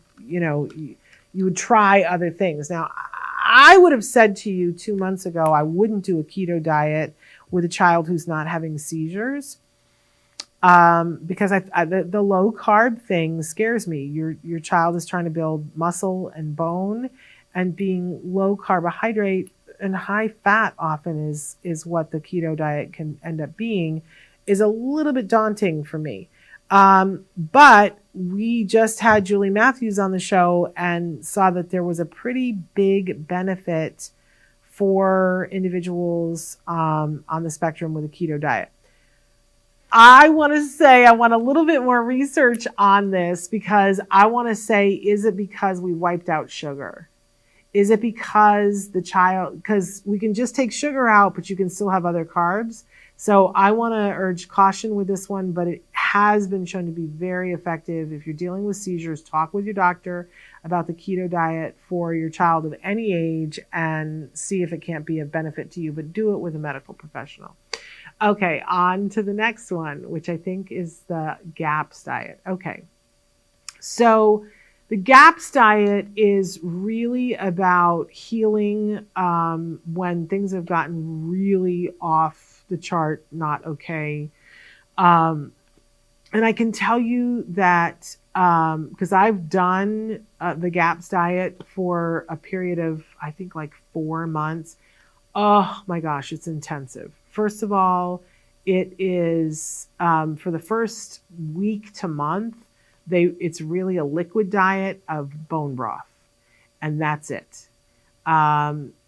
would try other things. Now, I would have said to you 2 months ago, I wouldn't do a keto diet with a child who's not having seizures. Because the low carb thing scares me. Your child is trying to build muscle and bone, and being low carbohydrate and high fat often is what the keto diet can end up being, is a little bit daunting for me. But we just had Julie Matthews on the show and saw that there was a pretty big benefit for individuals on the spectrum with a keto diet. I want to say I want a little bit more research on this, because I want to say, is it because we wiped out sugar? Is it because because we can just take sugar out, but you can still have other carbs? So I want to urge caution with this one, but it has been shown to be very effective. If you're dealing with seizures, talk with your doctor about the keto diet for your child of any age and see if it can't be of benefit to you, but do it with a medical professional. Okay, on to the next one, which I think is the GAPS diet. Okay, so the GAPS diet is really about healing when things have gotten really off the chart, not okay. And I can tell you that because I've done the GAPS diet for a period of, I think, like 4 months. Oh my gosh, it's intensive. First of all, it is for the first week to month, it's really a liquid diet of bone broth, and that's it.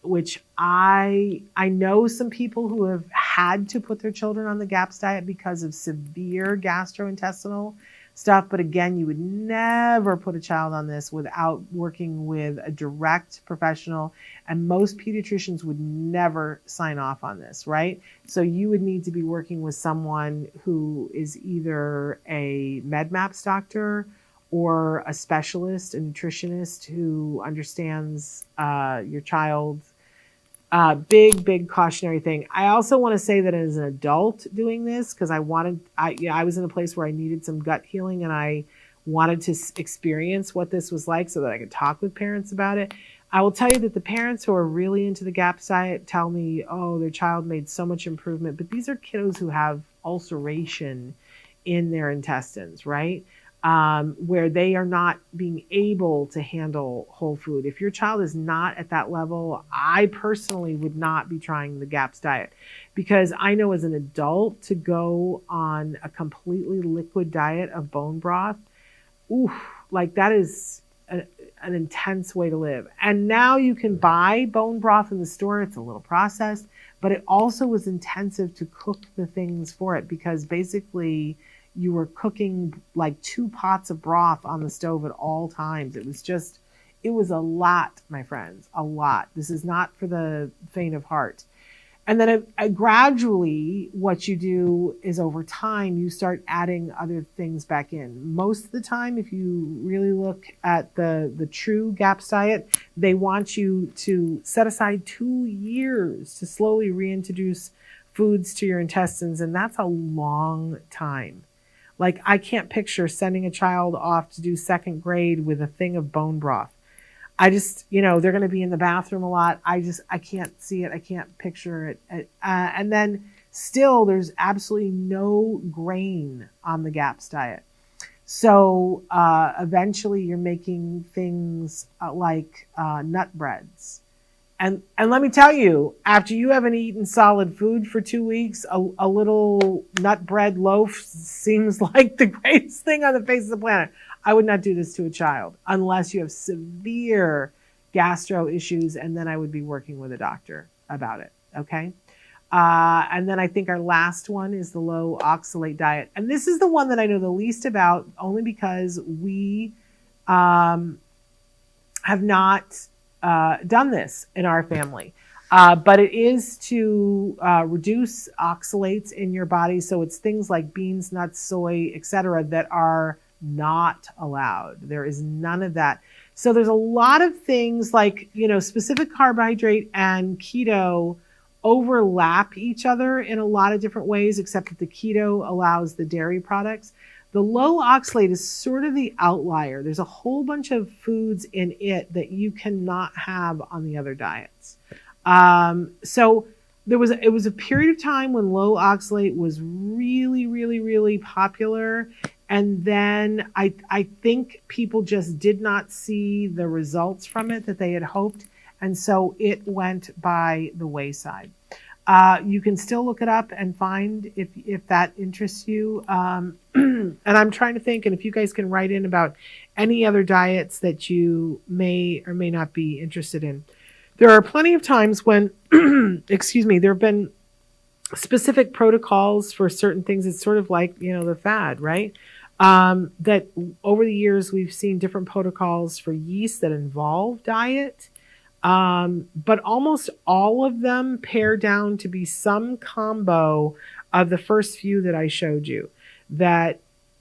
Which I know some people who have had to put their children on the GAPS diet because of severe gastrointestinal stuff. But again, you would never put a child on this without working with a direct professional. And most pediatricians would never sign off on this, right? So you would need to be working with someone who is either a MedMaps doctor or a specialist, a nutritionist who understands your child. Big cautionary thing. I also want to say that as an adult doing this, because I was in a place where I needed some gut healing and I wanted to experience what this was like so that I could talk with parents about it. I will tell you that the parents who are really into the GAPS diet tell me, oh, their child made so much improvement. But these are kiddos who have ulceration in their intestines, right? Where they are not being able to handle whole food. If your child is not at that level, I personally would not be trying the GAPS diet, because I know as an adult to go on a completely liquid diet of bone broth, like that is an intense way to live. And now you can buy bone broth in the store. It's a little processed, but it also was intensive to cook the things for it, because basically you were cooking like 2 pots of broth on the stove at all times. It was a lot, my friends, a lot. This is not for the faint of heart. And then gradually what you do is over time, you start adding other things back in. Most of the time, if you really look at the true GAPS diet, they want you to set aside 2 years to slowly reintroduce foods to your intestines. And that's a long time. Like, I can't picture sending a child off to do 2nd grade with a thing of bone broth. I just, they're going to be in the bathroom a lot. I can't see it. I can't picture it. And then still, there's absolutely no grain on the GAPS diet. So eventually you're making things like nut breads. And let me tell you, after you haven't eaten solid food for 2 weeks, a little nut bread loaf seems like the greatest thing on the face of the planet. I would not do this to a child unless you have severe gastro issues, and then I would be working with a doctor about it, okay? And then I think our last one is the low oxalate diet. And this is the one that I know the least about, only because we have not done this in our family. But it is to reduce oxalates in your body. So it's things like beans, nuts, soy, etc., that are not allowed. There is none of that. So there's a lot of things like, specific carbohydrate and keto overlap each other in a lot of different ways, except that the keto allows the dairy products. The low oxalate is sort of the outlier. There's a whole bunch of foods in it that you cannot have on the other diets. So it was a period of time when low oxalate was really, really, really popular. And then I think people just did not see the results from it that they had hoped. And so it went by the wayside. You can still look it up and find if that interests you. And I'm trying to think, and if you guys can write in about any other diets that you may or may not be interested in. There are plenty of times when, there have been specific protocols for certain things. It's sort of like, the fad, right? That over the years, we've seen different protocols for yeast that involve diet. But almost all of them pare down to be some combo of the first few that I showed you. That,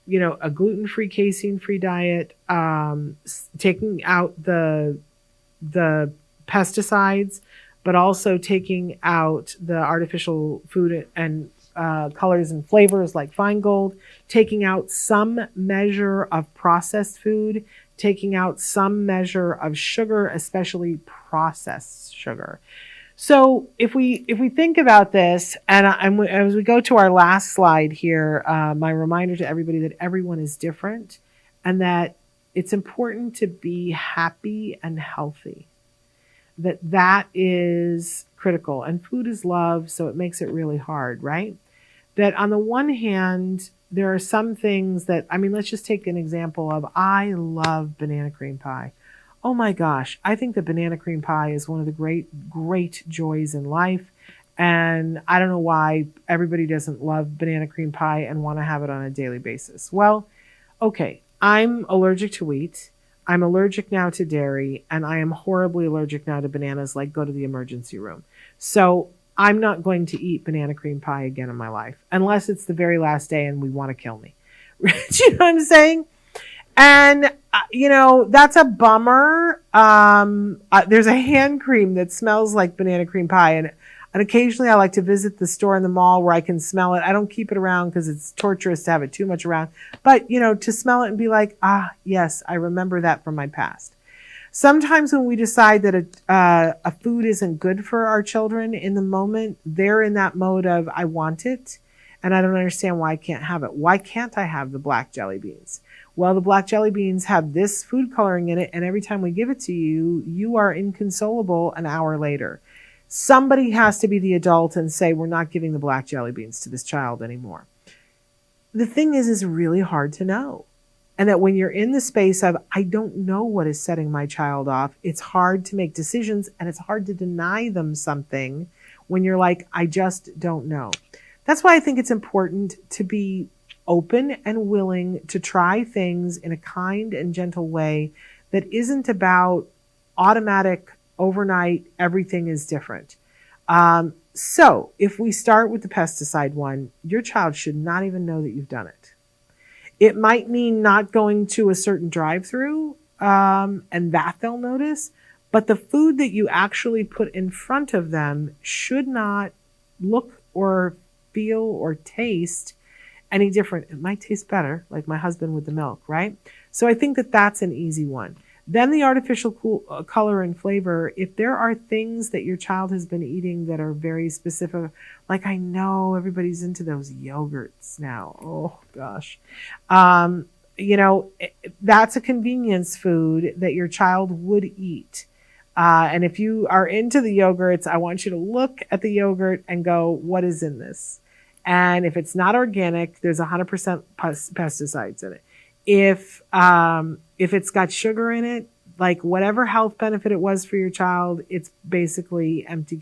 a gluten-free, casein-free diet, taking out the pesticides, but also taking out the artificial food and colors and flavors like Finegold, taking out some measure of processed food, taking out some measure of sugar, especially processed sugar. So if we think about this, and as we go to our last slide here, my reminder to everybody that everyone is different and that it's important to be happy and healthy. That is critical. And food is love, so it makes it really hard, right? That on the one hand, there are some things that, let's just take an example of, I love banana cream pie. Oh my gosh, I think that banana cream pie is one of the great, great joys in life. And I don't know why everybody doesn't love banana cream pie and want to have it on a daily basis. Well, okay, I'm allergic to wheat. I'm allergic now to dairy, and I am horribly allergic now to bananas, like go to the emergency room. So I'm not going to eat banana cream pie again in my life, unless it's the very last day and we want to kill me. Do you know what I'm saying? And, that's a bummer. There's a hand cream that smells like banana cream pie, and occasionally I like to visit the store in the mall where I can smell it. I don't keep it around because it's torturous to have it too much around. But, to smell it and be like, yes, I remember that from my past. Sometimes when we decide that a food isn't good for our children in the moment, they're in that mode of, I want it, and I don't understand why I can't have it. Why can't I have the black jelly beans? Well, the black jelly beans have this food coloring in it, and every time we give it to you, you are inconsolable an hour later. Somebody has to be the adult and say, we're not giving the black jelly beans to this child anymore. The thing is, it's really hard to know. And that when you're in the space of, I don't know what is setting my child off, it's hard to make decisions, and it's hard to deny them something when you're like, I just don't know. That's why I think it's important to be open and willing to try things in a kind and gentle way that isn't about automatic, overnight, everything is different. So if we start with the pesticide one, your child should not even know that you've done it. It might mean not going to a certain drive-through, and that they'll notice, but the food that you actually put in front of them should not look or feel or taste any different. It might taste better, like my husband with the milk, right? So I think that that's an easy one. Then the artificial color and flavor, if there are things that your child has been eating that are very specific, like I know everybody's into those yogurts now. Oh gosh. That's a convenience food that your child would eat. And if you are into the yogurts, I want you to look at the yogurt and go, what is in this? And if it's not organic, there's 100% pesticides in it. If it's got sugar in it, like whatever health benefit it was for your child, it's basically empty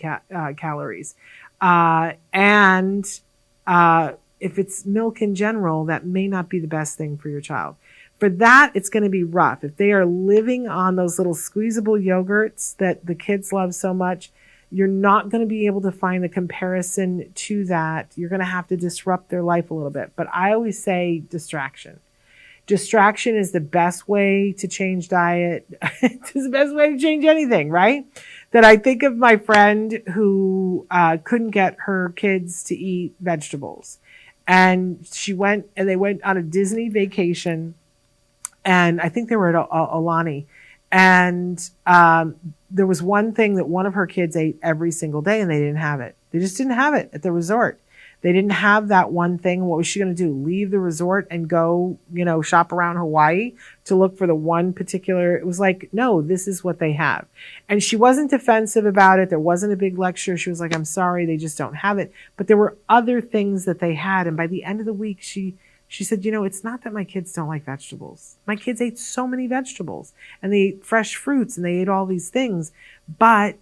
calories. And if it's milk in general, that may not be the best thing for your child. For that, it's going to be rough. If they are living on those little squeezable yogurts that the kids love so much, you're not going to be able to find a comparison to that. You're going to have to disrupt their life a little bit. But I always say distraction. Distraction is the best way to change diet. It's the best way to change anything, right? That I think of my friend who couldn't get her kids to eat vegetables. And they went on a Disney vacation. And I think they were at Alani. And there was one thing that one of her kids ate every single day, and they didn't have it. They just didn't have it at the resort. They didn't have that one thing. What was she going to do? Leave the resort and go, shop around Hawaii to look for the one particular? It was like, no, this is what they have. And she wasn't defensive about it. There wasn't a big lecture. She was like, I'm sorry, they just don't have it. But there were other things that they had. And by the end of the week, she said, it's not that my kids don't like vegetables. My kids ate so many vegetables, and they ate fresh fruits, and they ate all these things. But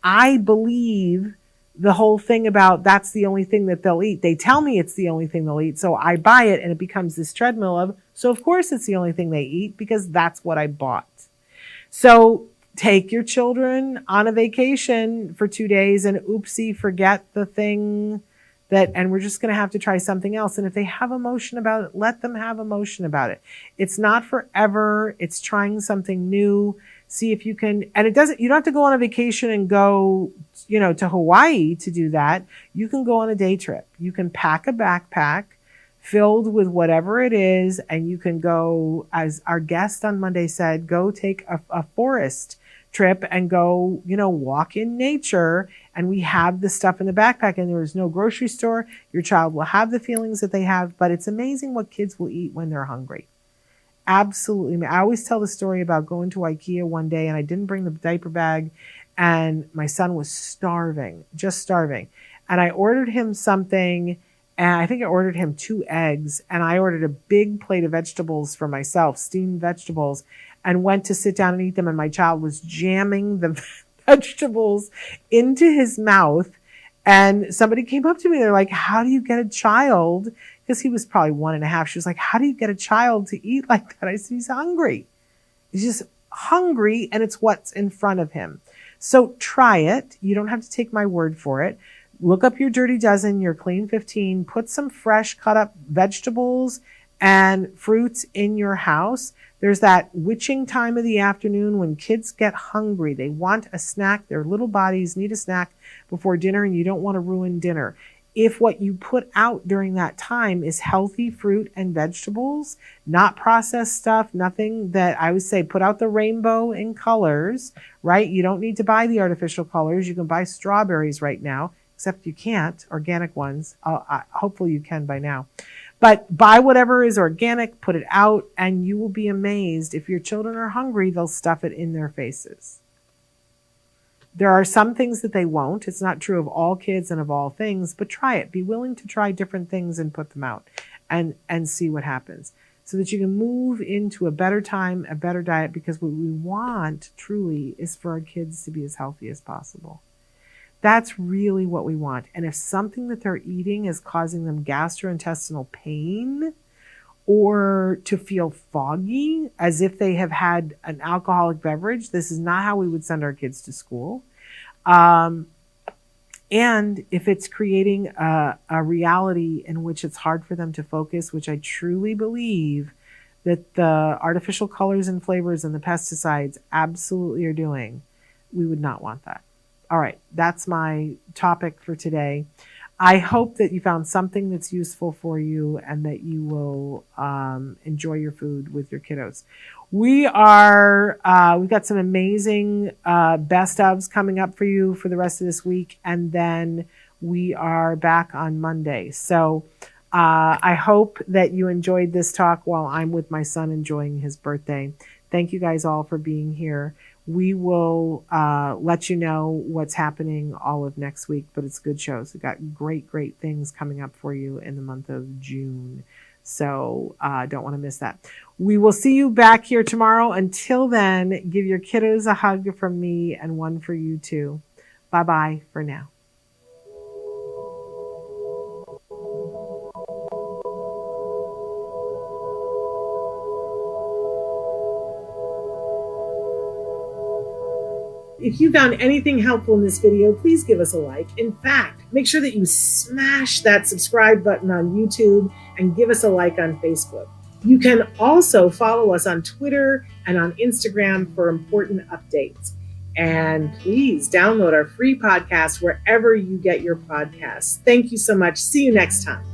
I believe the whole thing about that's the only thing that they'll eat. They tell me it's the only thing they'll eat. So I buy it, and it becomes this treadmill of, so of course it's the only thing they eat because that's what I bought. So take your children on a vacation for 2 days and oopsie, forget the thing and we're just going to have to try something else. And if they have emotion about it, let them have emotion about it. It's not forever. It's trying something new. See if you can, and you don't have to go on a vacation and go, to Hawaii to do that. You can go on a day trip. You can pack a backpack filled with whatever it is. And you can go, as our guest on Monday said, go take a forest trip and go, walk in nature. And we have the stuff in the backpack, and there is no grocery store. Your child will have the feelings that they have, but it's amazing what kids will eat when they're hungry. Absolutely. I always tell the story about going to IKEA one day, and I didn't bring the diaper bag, and my son was starving, just starving. And I ordered him something, and I think I ordered him 2 eggs, and I ordered a big plate of vegetables for myself, steamed vegetables, and went to sit down and eat them. And my child was jamming the vegetables into his mouth. And somebody came up to me. They're like, how do you get a child? Because he was probably 1.5. She was like, how do you get a child to eat like that? I said, he's hungry. He's just hungry, and it's what's in front of him. So try it. You don't have to take my word for it. Look up your Dirty Dozen, your Clean 15. Put some fresh cut up vegetables and fruits in your house. There's that witching time of the afternoon when kids get hungry. They want a snack. Their little bodies need a snack before dinner, and you don't want to ruin dinner. If what you put out during that time is healthy fruit and vegetables, not processed stuff, nothing that I would say put out the rainbow in colors, right? You don't need to buy the artificial colors. You can buy strawberries right now, except you can't, organic ones. Hopefully you can by now. But buy whatever is organic, put it out, and you will be amazed. If your children are hungry, they'll stuff it in their faces. There are some things that they won't. It's not true of all kids and of all things, but try it. Be willing to try different things and put them out and see what happens so that you can move into a better time, a better diet, because what we want truly is for our kids to be as healthy as possible. That's really what we want. And if something that they're eating is causing them gastrointestinal pain or to feel foggy as if they have had an alcoholic beverage, this is not how we would send our kids to school. And if it's creating a reality in which it's hard for them to focus, which I truly believe that the artificial colors and flavors and the pesticides absolutely are doing, we would not want that. All right, that's my topic for today. I hope that you found something that's useful for you and that you will enjoy your food with your kiddos. We've got some amazing best ofs coming up for you for the rest of this week, and then we are back on Monday. So I hope that you enjoyed this talk while I'm with my son enjoying his birthday. Thank you guys all for being here. We will let you know what's happening all of next week, but it's good shows. We've got great things coming up for you in the month of June. So don't want to miss that. We will see you back here tomorrow. Until then, give your kiddos a hug from me and one for you too. Bye-bye for now. If you found anything helpful in this video, please give us a like. In fact, make sure that you smash that subscribe button on YouTube and give us a like on Facebook. You can also follow us on Twitter and on Instagram for important updates. And please download our free podcast wherever you get your podcasts. Thank you so much. See you next time.